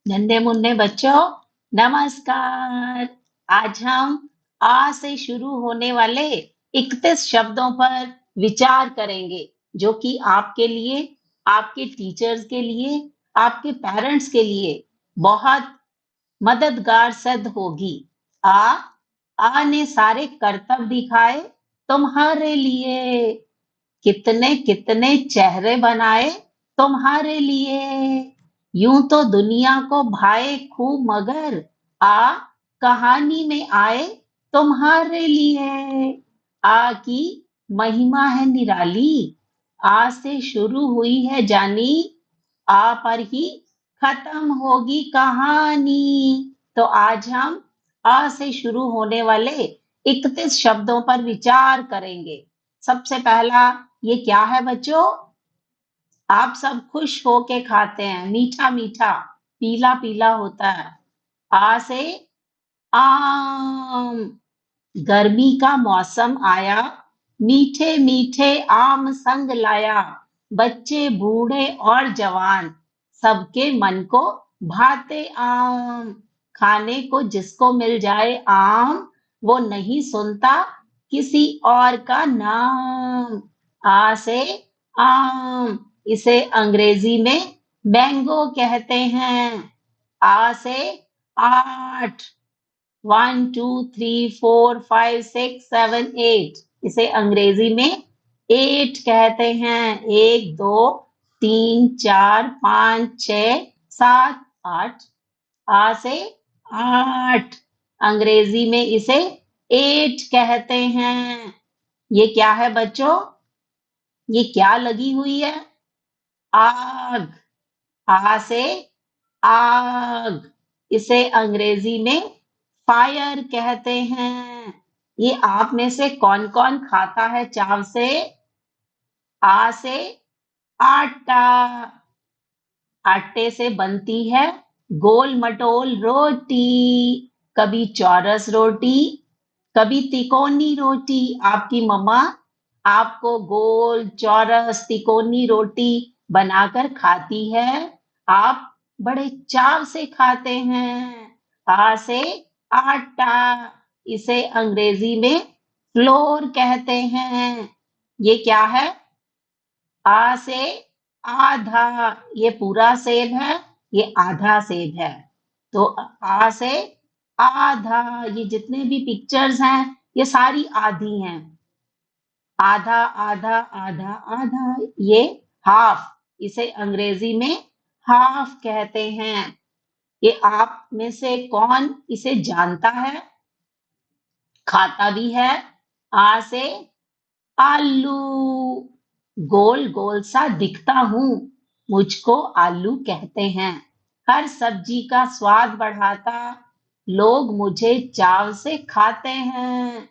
नन्हे मुन्ने बच्चों, नमस्कार। आज हम आ से शुरू होने वाले 31 शब्दों पर विचार करेंगे, जो कि आपके लिए, आपके टीचर्स के लिए, आपके पेरेंट्स के लिए बहुत मददगार सिद्ध होगी। आ आ ने सारे करतब दिखाए तुम्हारे लिए, कितने कितने चेहरे बनाए तुम्हारे लिए। यूं तो दुनिया को भाए खूब, मगर आ कहानी में आए तुम्हारे लिए। आ की महिमा है निराली, आ से शुरू हुई है जानी, आ पर ही खत्म होगी कहानी। तो आज हम आ से शुरू होने वाले 31 शब्दों पर विचार करेंगे। सबसे पहला, ये क्या है बच्चों? आप सब खुश होके खाते हैं, मीठा मीठा, पीला पीला होता है। आ से आम, गर्मी का मौसम आया, मीठे मीठे आम संग लाया। बच्चे बूढ़े और जवान, सबके मन को भाते आम। खाने को जिसको मिल जाए आम, वो नहीं सुनता किसी और का नाम। आ से आम, इसे अंग्रेजी में मैंगो कहते हैं। आ से आठ, 1 2 3 4 5 6 7 8, इसे अंग्रेजी में एट कहते हैं। 1 2 3 4 5 6 7 8। आ से आठ, अंग्रेजी में इसे एट कहते हैं। ये क्या है बच्चों? ये क्या लगी हुई है? आग। आ से आग, इसे अंग्रेजी में फायर कहते हैं। ये आप में से कौन कौन खाता है चाव से? आ से आटा, आटे से बनती है गोल मटोल रोटी। कभी चौरस रोटी, कभी तिकोनी रोटी। आपकी मम्मा आपको गोल, चौरस, तिकोनी रोटी बनाकर खाती है, आप बड़े चाव से खाते हैं। आ से आटा, इसे अंग्रेजी में फ्लोर कहते हैं। ये क्या है? आ से आधा, ये पूरा सेब है, ये आधा सेब है। तो आ से आधा, ये जितने भी पिक्चर्स हैं, ये सारी आधी हैं। आधा आधा आधा आधा, ये हाफ, इसे अंग्रेजी में हाफ कहते हैं। ये आप में से कौन इसे जानता है, खाता भी है? आ से आलू, गोल गोल सा दिखता हूँ, मुझको आलू कहते हैं। हर सब्जी का स्वाद बढ़ाता, लोग मुझे चाव से खाते हैं।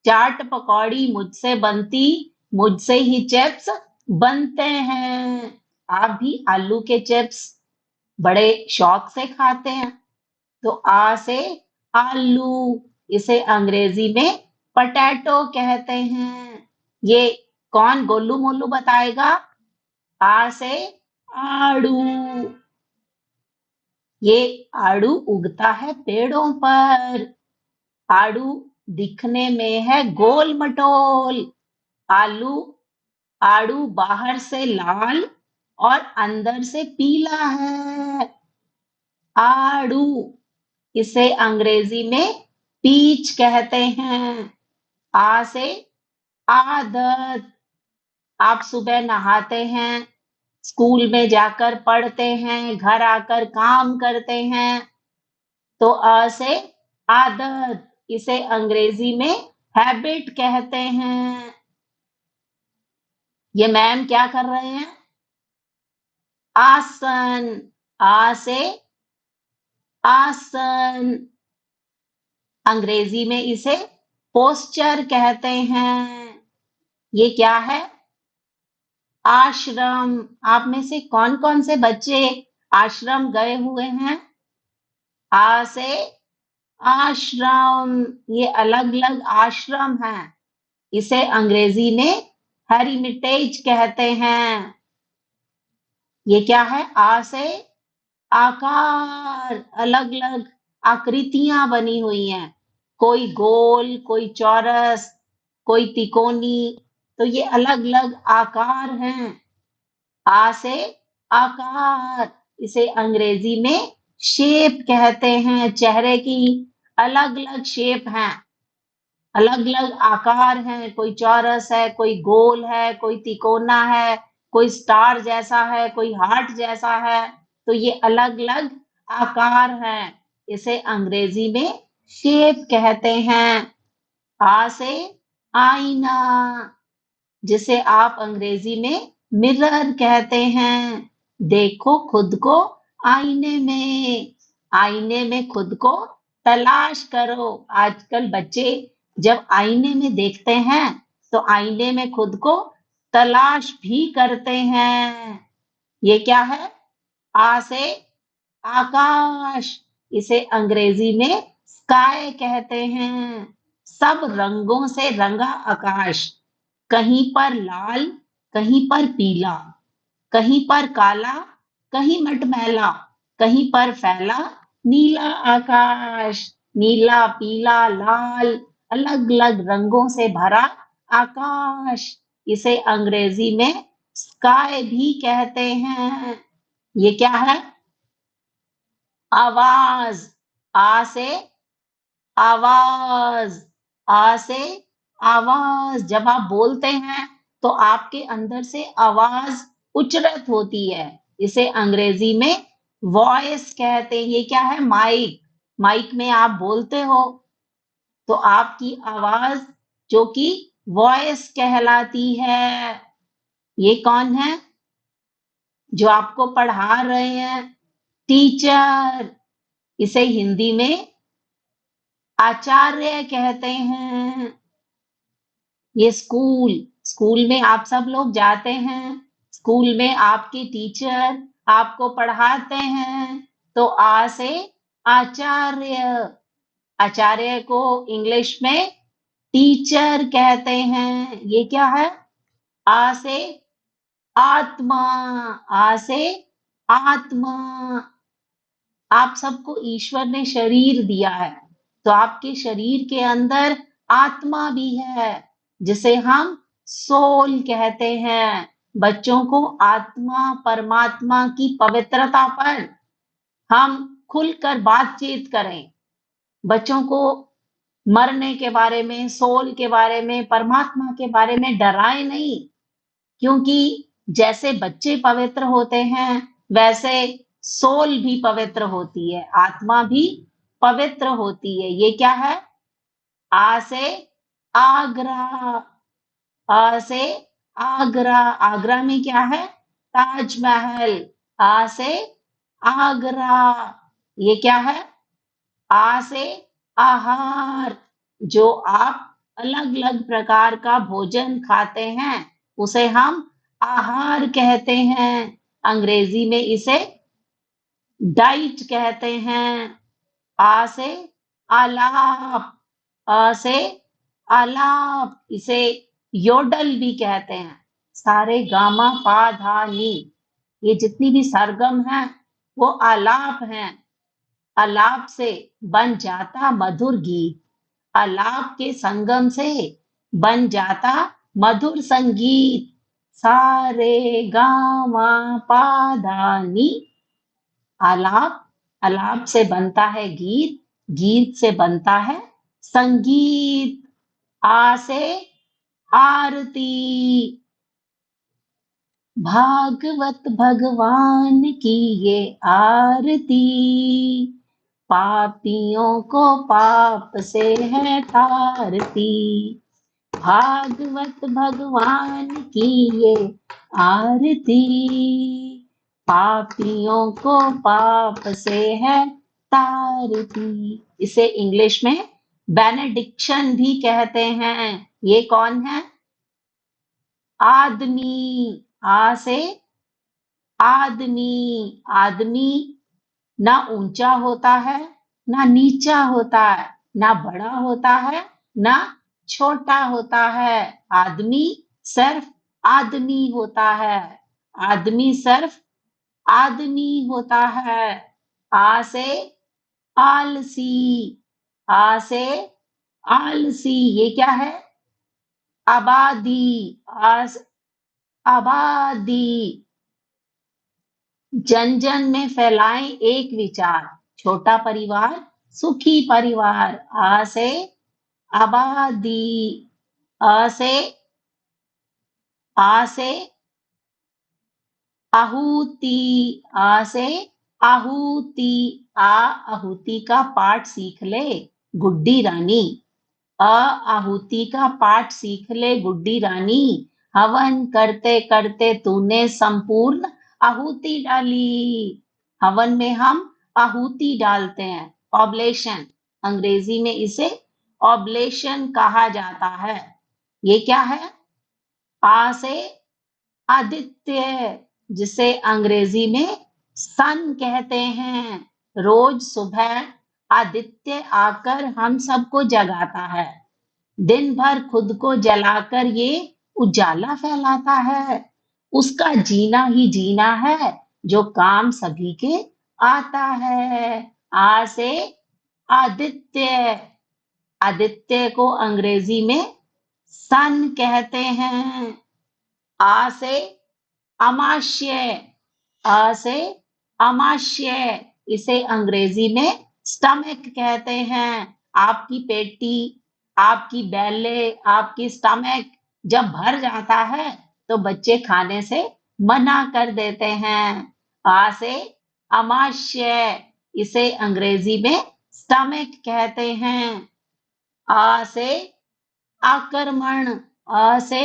चाट पकौड़ी मुझसे बनती, मुझसे ही चिप्स बनते हैं। आप भी आलू के चिप्स बड़े शौक से खाते हैं। तो आ से आलू, इसे अंग्रेजी में पटैटो कहते हैं। ये कौन गोलू मोलू बताएगा? आ से आड़ू, ये आड़ू उगता है पेड़ों पर। आड़ू दिखने में है गोल मटोल। आलू आड़ू बाहर से लाल और अंदर से पीला है। आड़ू, इसे अंग्रेजी में पीच कहते हैं। आ से आदत, आप सुबह नहाते हैं, स्कूल में जाकर पढ़ते हैं, घर आकर काम करते हैं। तो अ से आदत, इसे अंग्रेजी में हैबिट कहते हैं। ये मैम क्या कर रहे हैं? आसन। आ से आसन, अंग्रेजी में इसे पोस्चर कहते हैं। ये क्या है? आश्रम। आप में से कौन कौन से बच्चे आश्रम गए हुए हैं? आ से आश्रम, ये अलग अलग आश्रम हैं, इसे अंग्रेजी में हेरिमिटेज कहते हैं। ये क्या है? आ से आकार, अलग अलग आकृतियां बनी हुई हैं, कोई गोल, कोई चौरस, कोई तिकोनी, तो ये अलग अलग आकार हैं। आ से आकार, इसे अंग्रेजी में शेप कहते हैं। चेहरे की अलग अलग शेप हैं, अलग अलग आकार हैं, कोई चौरस है, कोई गोल है, कोई तिकोना है, कोई स्टार जैसा है, कोई हार्ट जैसा है, तो ये अलग अलग आकार हैं। इसे अंग्रेजी में शेप कहते हैं। आ से आईना, जिसे आप अंग्रेजी में मिरर कहते हैं। देखो खुद को आईने में, आईने में खुद को तलाश करो। आजकल बच्चे जब आईने में देखते हैं तो आईने में खुद को तलाश भी करते हैं। ये क्या है? आ से आकाश, इसे अंग्रेजी में स्काई कहते हैं। सब रंगों से रंगा आकाश, कहीं पर लाल, कहीं पर पीला, कहीं पर काला, कहीं मटमैला, कहीं पर फैला नीला आकाश। नीला, पीला, लाल, अलग अलग रंगों से भरा आकाश, इसे अंग्रेजी में स्काई भी कहते हैं। ये क्या है? आवाज। आ से आवाज, आ से आवाज। जब आप बोलते हैं तो आपके अंदर से आवाज उच्चरित होती है। इसे अंग्रेजी में वॉइस कहते हैं। ये क्या है? माइक। माइक में आप बोलते हो तो आपकी आवाज जो कि वॉइस कहलाती है। ये कौन है जो आपको पढ़ा रहे हैं? टीचर। इसे हिंदी में आचार्य कहते हैं। ये स्कूल, स्कूल में आप सब लोग जाते हैं, स्कूल में आपके टीचर आपको पढ़ाते हैं, तो आ से आचार्य। आचार्य को इंग्लिश में टीचर कहते हैं। ये क्या है? आ से आत्मा, आ से आत्मा। आप सबको ईश्वर ने शरीर दिया है, तो आपके शरीर के अंदर आत्मा भी है, जिसे हम सोल कहते हैं। बच्चों को आत्मा परमात्मा की पवित्रता पर हम खुलकर बातचीत करें। बच्चों को मरने के बारे में, सोल के बारे में, परमात्मा के बारे में डराए नहीं, क्योंकि जैसे बच्चे पवित्र होते हैं वैसे सोल भी पवित्र होती है, आत्मा भी पवित्र होती है। ये क्या है? आ से आगरा, आ से आगरा। आगरा में क्या है? ताजमहल। आ से आगरा। ये क्या है? आ से आहार। जो आप अलग अलग प्रकार का भोजन खाते हैं उसे हम आहार कहते हैं। अंग्रेजी में इसे डाइट कहते हैं। आ से आलाप, अ से आलाप, इसे योडल भी कहते हैं। सारे गामा पा धा नी, ये जितनी भी सरगम है वो आलाप हैं। आलाप से बन जाता मधुर गीत, आलाप के संगम से बन जाता मधुर संगीत। सारे गामा पा धा नी। आलाप, आलाप से बनता है गीत, गीत से बनता है संगीत। आ से आरती। भागवत भगवान की ये आरती, पापियों को पाप से है तारती। भागवत भगवान की ये आरती, पापियों को पाप से है तारती। इसे इंग्लिश में बेनेडिक्शन भी कहते हैं। ये कौन है? आदमी। आ से आदमी। आदमी ना ऊंचा होता है, ना नीचा होता है, ना बड़ा होता है, ना छोटा होता है। आदमी सिर्फ आदमी होता है। आदमी सिर्फ आदमी होता है। आ से आलसी, आ से आलसी, ये क्या है? आबादी, आबादी। जन जन में फैलाएं एक विचार, छोटा परिवार सुखी परिवार। आ से आबादी, अ से आ से आहूति, आ से आहूति। आहुति का पाठ सीख ले गुड्डी रानी। आहुति का पाठ सीख ले गुड्डी रानी। हवन करते करते तूने संपूर्ण आहुति डाली। हवन में हम आहुति डालते हैं, ऑब्लेशन, अंग्रेजी में इसे ऑब्लेशन कहा जाता है। ये क्या है? आ से आदित्य, जिसे अंग्रेजी में सन कहते हैं। रोज सुबह आदित्य आकर हम सबको जगाता है। दिन भर खुद को जलाकर ये उजाला फैलाता है। उसका जीना ही जीना है जो काम सभी के आता है। आ से आदित्य, आदित्य को अंग्रेजी में सन कहते हैं। आ से अमाश्य, अ से अमाश्य, इसे अंग्रेजी में स्टमक कहते हैं। आपकी पेटी, आपकी बैले, आपकी स्टमक जब भर जाता है तो बच्चे खाने से मना कर देते हैं। आ से अमाश्य, इसे अंग्रेजी में स्टमक कहते हैं। आ से आक्रमण, अ से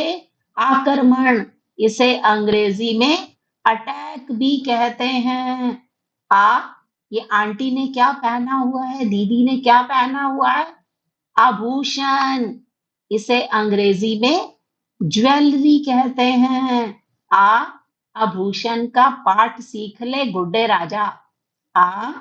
आक्रमण, इसे अंग्रेजी में अटैक भी कहते हैं। आ, ये आंटी ने क्या पहना हुआ है, दीदी ने क्या पहना हुआ है? आभूषण, इसे अंग्रेजी में ज्वेलरी कहते हैं। आ आभूषण का पाठ सीख ले गुड्डे राजा। आ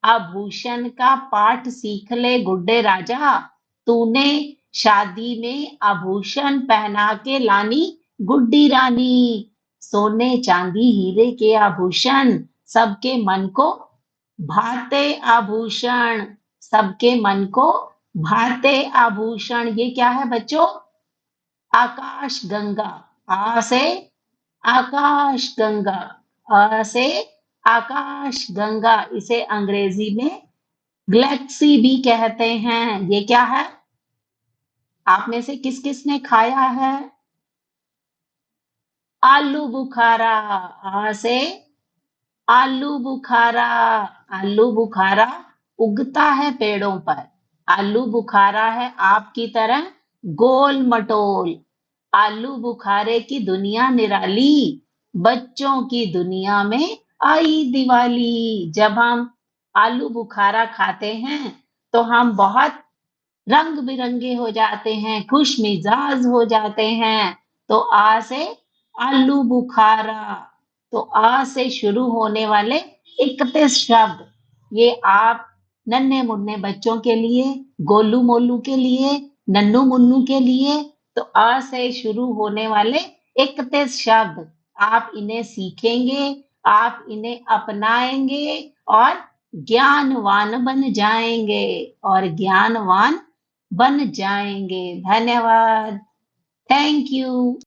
आभूषण का पाठ सीख ले गुड्डे राजा। तूने शादी में आभूषण पहना के लानी गुड्डी रानी। सोने चांदी हीरे के आभूषण सबके मन को भाते आभूषण, सबके मन को भाते आभूषण। ये क्या है बच्चों? आकाश गंगा, आ से आकाश गंगा, अ से आकाश गंगा, इसे अंग्रेजी में गैलेक्सी भी कहते हैं। ये क्या है? आप में से किस किस ने खाया है? आलू बुखारा, आ से आलू बुखारा, आलू बुखारा उगता है पेड़ों पर। आलू बुखारा है आपकी तरह गोल मटोल। आलू बुखारे की दुनिया निराली, बच्चों की दुनिया में आई दिवाली। जब हम आलू बुखारा खाते हैं तो हम बहुत रंग बिरंगे हो जाते हैं, खुश मिजाज हो जाते हैं। तो आ से आलू बुखारा। तो आ से शुरू होने वाले 31 शब्द, ये आप नन्हे मुन्ने बच्चों के लिए, गोलू मोलू के लिए, नन्नू मुन्नू के लिए, तो आ से शुरू होने वाले 31 शब्द आप इन्हें सीखेंगे, आप इन्हें अपनाएंगे और ज्ञानवान बन जाएंगे, और ज्ञानवान बन जाएंगे। धन्यवाद। Thank you.